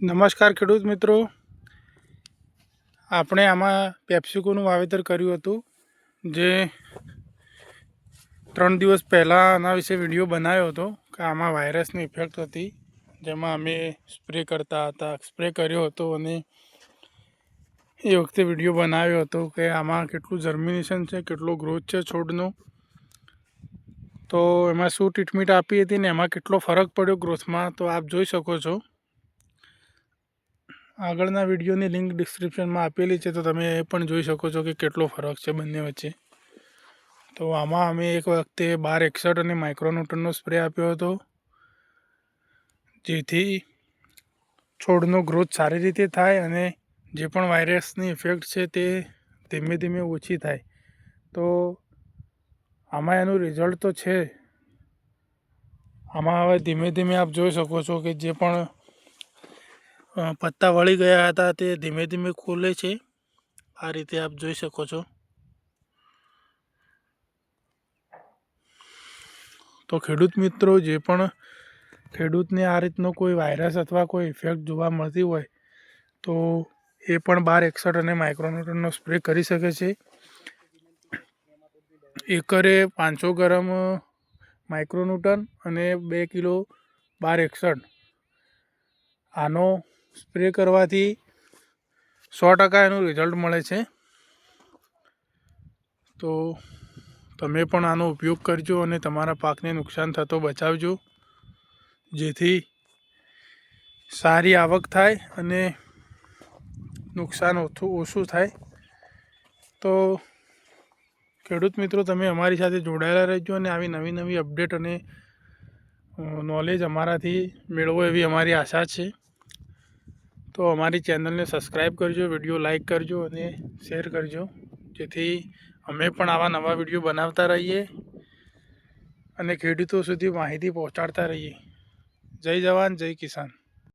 નમસ્કાર ખેડૂત મિત્રો, આપણે આમાં પેપ્સિકોનું વાવેતર કર્યું હતું. જે 3 દિવસ પહેલાં આના વિશે વિડીયો બનાવ્યો હતો કે આમાં વાયરસની ઇફેક્ટ હતી, જેમાં અમે સ્પ્રે કરતા હતા. સ્પ્રે કર્યો હતો અને એ વખતે વિડીયો બનાવ્યો હતો કે આમાં કેટલું જર્મિનેશન છે, કેટલો ગ્રોથ છે છોડનો, તો એમાં શું ટ્રીટમેન્ટ આપી હતી ને એમાં કેટલો ફરક પડ્યો ગ્રોથમાં, તો આપ જોઈ શકો છો. આગળના વિડીયોની લિંક ડિસ્ક્રિપ્શનમાં આપેલી છે, તો તમે એ પણ જોઈ શકો છો કે કેટલો ફરક છે બંને વચ્ચે. તો આમાં અમે એક વખતે 1261 અને માઇક્રોન્યુટનનો સ્પ્રે આપ્યો હતો, જેથી છોડનો ગ્રોથ સારી રીતે થાય અને જે પણ વાયરસની ઇફેક્ટ છે તે ધીમે ધીમે ઓછી થાય. તો આમાં એનું રિઝલ્ટ તો છે. આમાં હવે ધીમે ધીમે આપ જોઈ શકો છો કે જે પણ પત્તા વળી ગયા હતા તે ધીમે ધીમે ખુલે છે. આ રીતે આપ જોઈ શકો છો. તો ખેડૂત મિત્રો, જે પણ ખેડૂતને આ રીતનો કોઈ વાયરસ અથવા કોઈ ઇફેક્ટ જોવા મળતી હોય તો એ પણ 1261 અને માઇક્રોન્યુટનનો સ્પ્રે કરી શકે છે. એકરે 500 ગ્રામ માઇક્રોન્યુટન અને 2 કિલો 1261 આનો સ્પ્રે કરવાથી 100% એનું રિઝલ્ટ મળે છે. તો તમે પણ આનો ઉપયોગ કરજો અને તમારા પાકને નુકસાન થતો બચાવજો, જેથી સારી આવક થાય અને નુકસાન ઓછું થાય. તો ખેડૂત મિત્રો, તમે અમારી સાથે જોડાયેલા રહેજો અને આવી નવી નવી અપડેટ અને નોલેજ અમારાથી મેળવો એવી અમારી આશા છે. તો અમારી ચેનલને સબસ્ક્રાઈબ કરજો, વિડીયો લાઈક કરજો અને શેર કરજો, જેથી અમે પણ આવા નવા વિડીયો બનાવતા રહીએ અને ખેડૂતો સુધી માહિતી પહોંચાડતા રહીએ. જય જવાન, જય કિસાન.